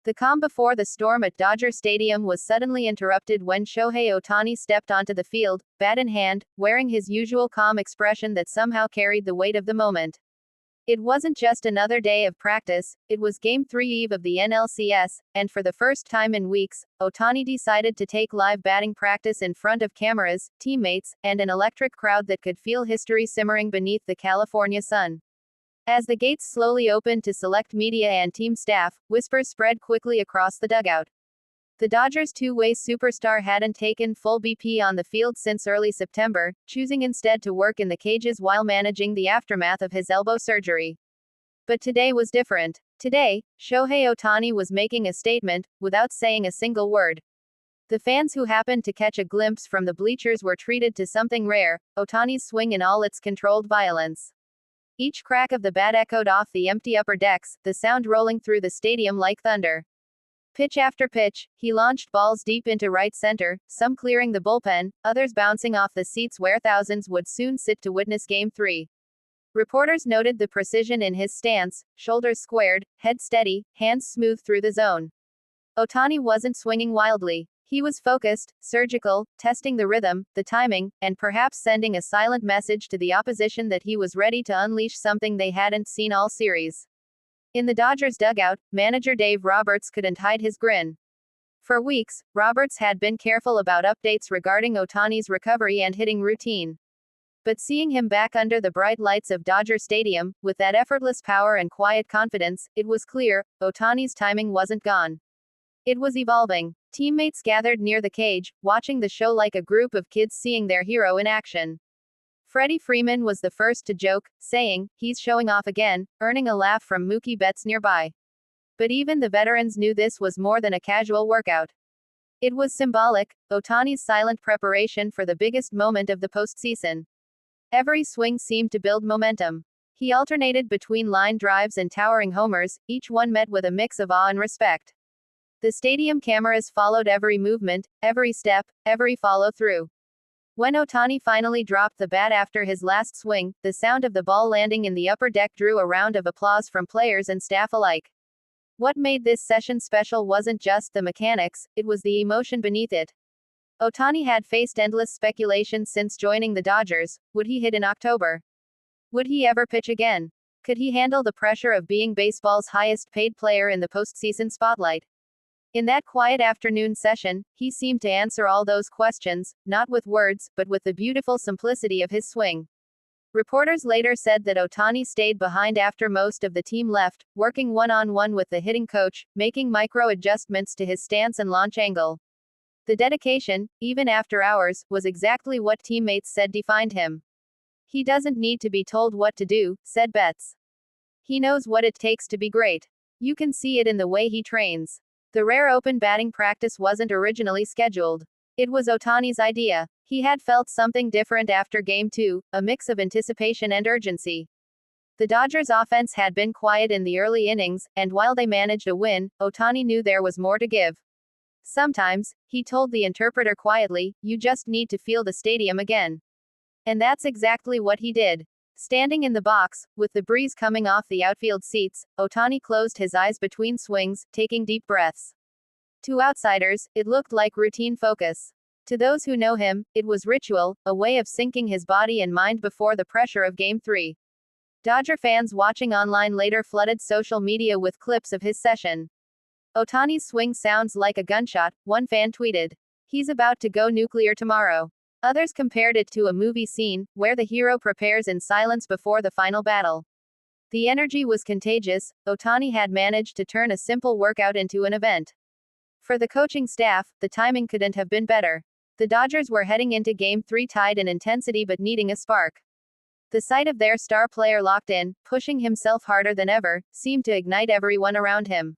The calm before the storm at Dodger Stadium was suddenly interrupted when Shohei Ohtani stepped onto the field, bat in hand, wearing his usual calm expression that somehow carried the weight of the moment. It wasn't just another day of practice, it was Game 3 eve of the NLCS, and for the first time in weeks, Ohtani decided to take live batting practice in front of cameras, teammates, and an electric crowd that could feel history simmering beneath the California sun. As the gates slowly opened to select media and team staff, whispers spread quickly across the dugout. The Dodgers' two-way superstar hadn't taken full BP on the field since early September, choosing instead to work in the cages while managing the aftermath of his elbow surgery. But today was different. Today, Shohei Ohtani was making a statement, without saying a single word. The fans who happened to catch a glimpse from the bleachers were treated to something rare, Ohtani's swing in all its controlled violence. Each crack of the bat echoed off the empty upper decks, the sound rolling through the stadium like thunder. Pitch after pitch, he launched balls deep into right center, some clearing the bullpen, others bouncing off the seats where thousands would soon sit to witness Game 3. Reporters noted the precision in his stance, shoulders squared, head steady, hands smooth through the zone. Ohtani wasn't swinging wildly. He was focused, surgical, testing the rhythm, the timing, and perhaps sending a silent message to the opposition that he was ready to unleash something they hadn't seen all series. In the Dodgers dugout, manager Dave Roberts couldn't hide his grin. For weeks, Roberts had been careful about updates regarding Ohtani's recovery and hitting routine. But seeing him back under the bright lights of Dodger Stadium, with that effortless power and quiet confidence, it was clear, Ohtani's timing wasn't gone. It was evolving. Teammates gathered near the cage, watching the show like a group of kids seeing their hero in action. Freddie Freeman was the first to joke, saying, "He's showing off again," earning a laugh from Mookie Betts nearby. But even the veterans knew this was more than a casual workout. It was symbolic, Ohtani's silent preparation for the biggest moment of the postseason. Every swing seemed to build momentum. He alternated between line drives and towering homers, each one met with a mix of awe and respect. The stadium cameras followed every movement, every step, every follow-through. When Ohtani finally dropped the bat after his last swing, the sound of the ball landing in the upper deck drew a round of applause from players and staff alike. What made this session special wasn't just the mechanics, it was the emotion beneath it. Ohtani had faced endless speculation since joining the Dodgers. Would he hit in October? Would he ever pitch again? Could he handle the pressure of being baseball's highest-paid player in the postseason spotlight? In that quiet afternoon session, he seemed to answer all those questions, not with words, but with the beautiful simplicity of his swing. Reporters later said that Ohtani stayed behind after most of the team left, working one-on-one with the hitting coach, making micro-adjustments to his stance and launch angle. The dedication, even after hours, was exactly what teammates said defined him. "He doesn't need to be told what to do," said Betts. "He knows what it takes to be great. You can see it in the way he trains." The rare open batting practice wasn't originally scheduled. It was Ohtani's idea. He had felt something different after Game 2, a mix of anticipation and urgency. The Dodgers' offense had been quiet in the early innings, and while they managed a win, Ohtani knew there was more to give. "Sometimes," he told the interpreter quietly, "you just need to feel the stadium again." And that's exactly what he did. Standing in the box, with the breeze coming off the outfield seats, Ohtani closed his eyes between swings, taking deep breaths. To outsiders, it looked like routine focus. To those who know him, it was ritual, a way of syncing his body and mind before the pressure of Game 3. Dodger fans watching online later flooded social media with clips of his session. "Ohtani's swing sounds like a gunshot," one fan tweeted. "He's about to go nuclear tomorrow." Others compared it to a movie scene, where the hero prepares in silence before the final battle. The energy was contagious. Ohtani had managed to turn a simple workout into an event. For the coaching staff, the timing couldn't have been better. The Dodgers were heading into Game 3 tied in intensity but needing a spark. The sight of their star player locked in, pushing himself harder than ever, seemed to ignite everyone around him.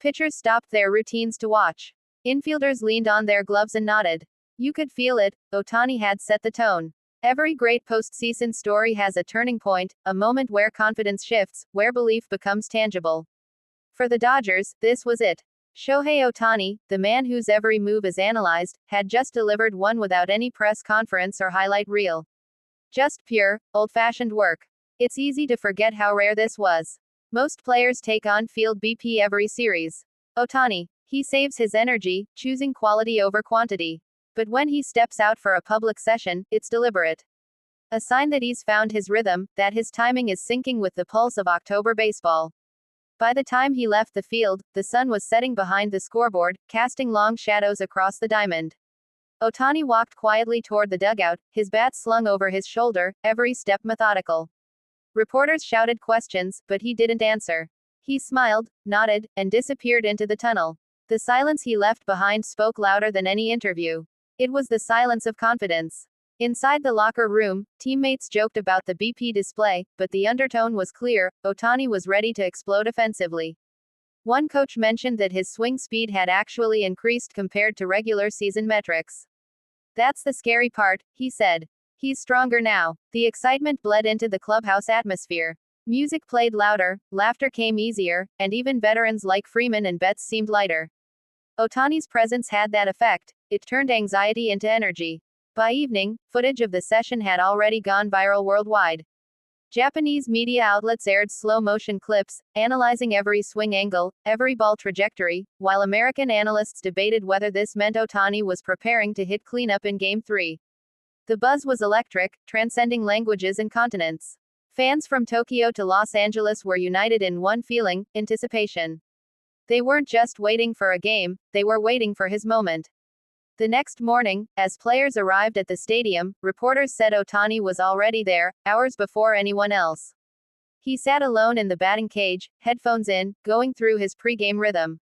Pitchers stopped their routines to watch. Infielders leaned on their gloves and nodded. You could feel it, Ohtani had set the tone. Every great postseason story has a turning point, a moment where confidence shifts, where belief becomes tangible. For the Dodgers, this was it. Shohei Ohtani, the man whose every move is analyzed, had just delivered one without any press conference or highlight reel. Just pure, old-fashioned work. It's easy to forget how rare this was. Most players take on-field BP every series. Ohtani. He saves his energy, choosing quality over quantity. But when he steps out for a public session, it's deliberate. A sign that he's found his rhythm, that his timing is syncing with the pulse of October baseball. By the time he left the field, the sun was setting behind the scoreboard, casting long shadows across the diamond. Ohtani walked quietly toward the dugout, his bat slung over his shoulder, every step methodical. Reporters shouted questions, but he didn't answer. He smiled, nodded, and disappeared into the tunnel. The silence he left behind spoke louder than any interview. It was the silence of confidence. Inside the locker room, teammates joked about the BP display, but the undertone was clear: Ohtani was ready to explode offensively. One coach mentioned that his swing speed had actually increased compared to regular season metrics. "That's the scary part," he said. "He's stronger now." The excitement bled into the clubhouse atmosphere. Music played louder, laughter came easier, and even veterans like Freeman and Betts seemed lighter. Ohtani's presence had that effect. It turned anxiety into energy. By evening, footage of the session had already gone viral worldwide. Japanese media outlets aired slow-motion clips, analyzing every swing angle, every ball trajectory, while American analysts debated whether this meant Ohtani was preparing to hit cleanup in Game 3. The buzz was electric, transcending languages and continents. Fans from Tokyo to Los Angeles were united in one feeling: anticipation. They weren't just waiting for a game, they were waiting for his moment. The next morning, as players arrived at the stadium, reporters said Ohtani was already there, hours before anyone else. He sat alone in the batting cage, headphones in, going through his pregame rhythm.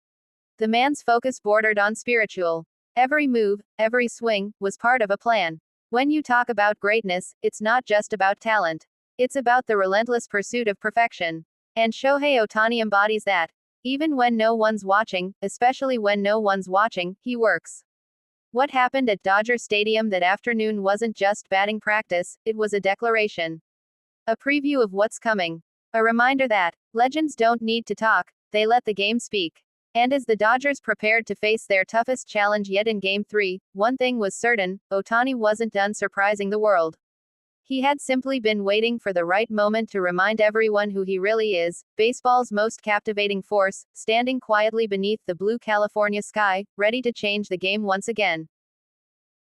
The man's focus bordered on spiritual. Every move, every swing, was part of a plan. When you talk about greatness, it's not just about talent. It's about the relentless pursuit of perfection. And Shohei Ohtani embodies that. Even when no one's watching, especially when no one's watching, he works. What happened at Dodger Stadium that afternoon wasn't just batting practice, it was a declaration. A preview of what's coming. A reminder that legends don't need to talk, they let the game speak. And as the Dodgers prepared to face their toughest challenge yet in Game 3, one thing was certain: Ohtani wasn't done surprising the world. He had simply been waiting for the right moment to remind everyone who he really is, baseball's most captivating force, standing quietly beneath the blue California sky, ready to change the game once again.